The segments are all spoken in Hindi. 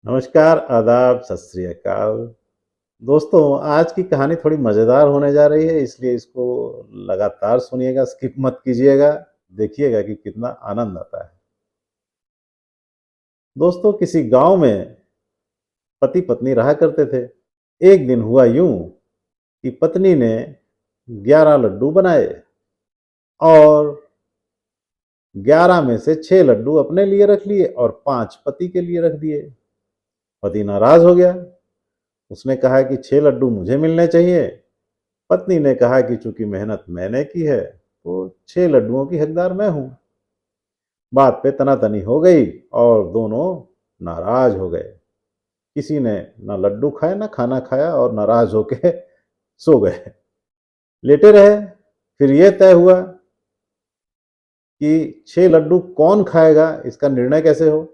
नमस्कार, आदाब, सत श्री अकाल। दोस्तों, आज की कहानी थोड़ी मज़ेदार होने जा रही है, इसलिए इसको लगातार सुनिएगा, स्किप मत कीजिएगा। देखिएगा कि कितना आनंद आता है। दोस्तों, किसी गांव में पति-पत्नी रहा करते थे। एक दिन हुआ यूं कि पत्नी ने 11 लड्डू बनाए और 11 में से 6 लड्डू अपने लिए रख लिए और 5 पति के लिए रख दिए। पति नाराज़ हो गया। उसने कहा कि 6 लड्डू मुझे मिलने चाहिए। पत्नी ने कहा कि चूंकि मेहनत मैंने की है तो 6 लड्डुओं की हकदार मैं हूं। बात पे तनातनी हो गई और दोनों नाराज हो गए। किसी ने ना लड्डू खाए ना खाना खाया और नाराज होके सो गए, लेटे रहे। फिर यह तय हुआ कि 6 लड्डू कौन खाएगा, इसका निर्णय कैसे हो।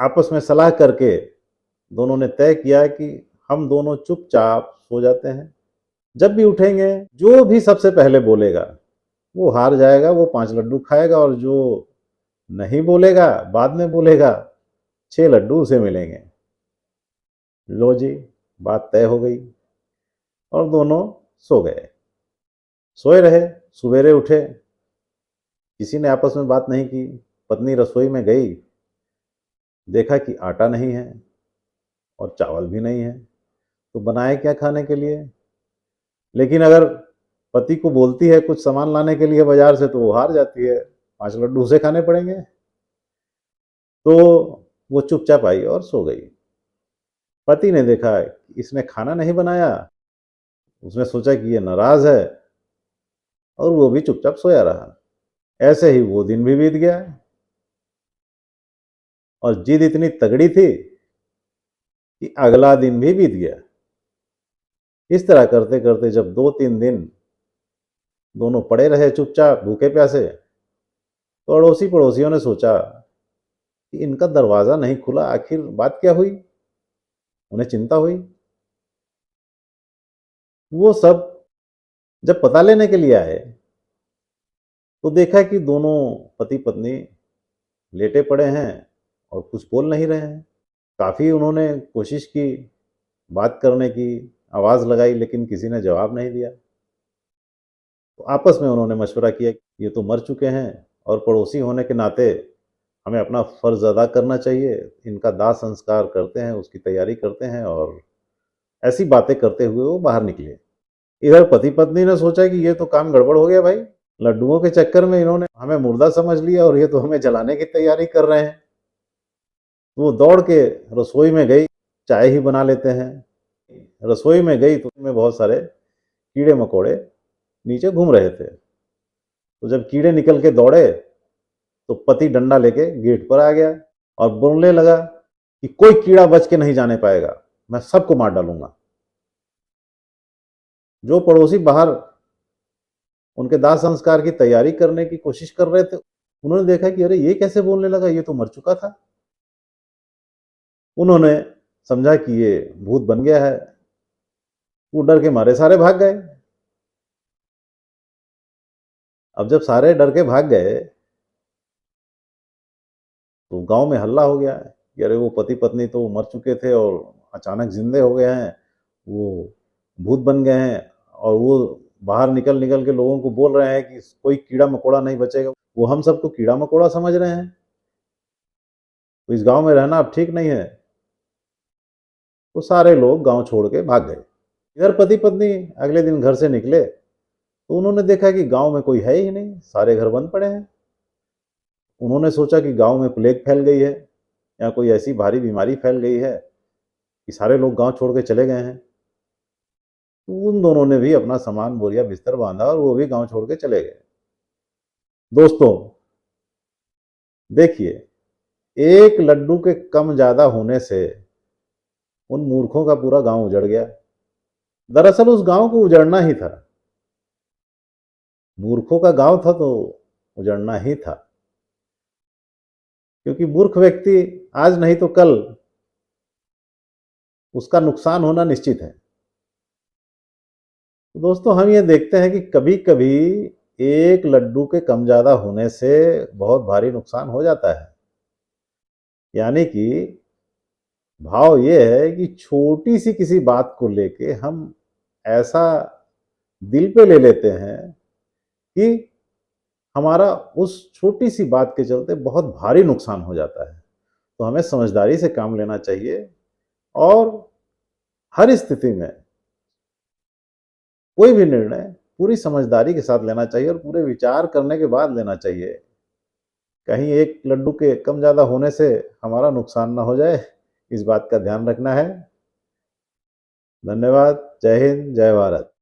आपस में सलाह करके दोनों ने तय किया कि हम दोनों चुपचाप सो जाते हैं। जब भी उठेंगे, जो भी सबसे पहले बोलेगा वो हार जाएगा, वो 5 लड्डू खाएगा और जो नहीं बोलेगा, बाद में बोलेगा, 6 लड्डू उसे मिलेंगे। लो जी, बात तय हो गई और दोनों सो गए। सोए रहे। सवेरे उठे, किसी ने आपस में बात नहीं की। पत्नी रसोई में गई, देखा कि आटा नहीं है और चावल भी नहीं है, तो बनाए क्या खाने के लिए। लेकिन अगर पति को बोलती है कुछ सामान लाने के लिए बाजार से, तो वो हार जाती है, 5 लड्डू उसे खाने पड़ेंगे। तो वो चुपचाप आई और सो गई। पति ने देखा कि इसने खाना नहीं बनाया। उसने सोचा कि ये नाराज है और वो भी चुपचाप सोया रहा। ऐसे ही वो दिन भी बीत गया और जिद इतनी तगड़ी थी कि अगला दिन भी बीत गया। इस तरह करते करते जब 2-3 दिन दोनों पड़े रहे चुपचाप भूखे प्यासे, तो अड़ोसी पड़ोसियों ने सोचा कि इनका दरवाजा नहीं खुला, आखिर बात क्या हुई। उन्हें चिंता हुई। वो सब जब पता लेने के लिए आए तो देखा कि दोनों पति पत्नी लेटे पड़े हैं और कुछ बोल नहीं रहे हैं। काफ़ी उन्होंने कोशिश की बात करने की, आवाज़ लगाई, लेकिन किसी ने जवाब नहीं दिया। तो आपस में उन्होंने मशवरा किया कि ये तो मर चुके हैं और पड़ोसी होने के नाते हमें अपना फ़र्ज़ अदा करना चाहिए। इनका दाह संस्कार करते हैं, उसकी तैयारी करते हैं। और ऐसी बातें करते हुए वो बाहर निकले। इधर पति पत्नी ने सोचा कि ये तो काम गड़बड़ हो गया भाई। लड्डुओं के चक्कर में इन्होंने हमें मुर्दा समझ लिया और ये तो हमें जलाने की तैयारी कर रहे हैं। तो वो दौड़ के रसोई में गई, चाय ही बना लेते हैं। रसोई में गई तो उसमें बहुत सारे कीड़े मकोड़े नीचे घूम रहे थे। तो जब कीड़े निकल के दौड़े तो पति डंडा लेके गेट पर आ गया और बोलने लगा कि कोई कीड़ा बच के नहीं जाने पाएगा, मैं सबको मार डालूंगा। जो पड़ोसी बाहर उनके दाह संस्कार की तैयारी करने की कोशिश कर रहे थे, उन्होंने देखा कि अरे ये कैसे बोलने लगा, ये तो मर चुका था। उन्होंने समझा कि ये भूत बन गया है। वो डर के मारे सारे भाग गए। अब जब सारे डर के भाग गए तो गांव में हल्ला हो गया कि अरे वो पति पत्नी तो मर चुके थे और अचानक जिंदे हो गए हैं, वो भूत बन गए हैं। और वो बाहर निकल निकल के लोगों को बोल रहे हैं कि कोई कीड़ा मकोड़ा नहीं बचेगा। वो हम सबको कीड़ा मकोड़ा समझ रहे हैं, तो इस गांव में रहना अब ठीक नहीं है। तो सारे लोग गांव छोड़ के भाग गए। इधर पति पत्नी अगले दिन घर से निकले तो उन्होंने देखा कि गांव में कोई है ही नहीं, सारे घर बंद पड़े हैं। उन्होंने सोचा कि गांव में प्लेग फैल गई है या कोई ऐसी भारी बीमारी फैल गई है कि सारे लोग गांव छोड़ के चले गए हैं। तो उन दोनों ने भी अपना सामान बोरिया बिस्तर बांधा और वो भी गांव छोड़ के चले गए। दोस्तों, देखिए, एक लड्डू के कम ज्यादा होने से उन मूर्खों का पूरा गांव उजड़ गया। दरअसल उस गांव को उजड़ना ही था। मूर्खों का गांव था तो उजड़ना ही था, क्योंकि मूर्ख व्यक्ति आज नहीं तो कल उसका नुकसान होना निश्चित है। तो दोस्तों, हम ये देखते हैं कि कभी कभी एक लड्डू के कम ज्यादा होने से बहुत भारी नुकसान हो जाता है। यानी कि भाव ये है कि छोटी सी किसी बात को लेके हम ऐसा दिल पे ले लेते हैं कि हमारा उस छोटी सी बात के चलते बहुत भारी नुकसान हो जाता है। तो हमें समझदारी से काम लेना चाहिए और हर स्थिति में कोई भी निर्णय पूरी समझदारी के साथ लेना चाहिए और पूरे विचार करने के बाद लेना चाहिए। कहीं एक लड्डू के कम ज़्यादा होने से हमारा नुकसान ना हो जाए, इस बात का ध्यान रखना है। धन्यवाद। जय हिंद, जय भारत।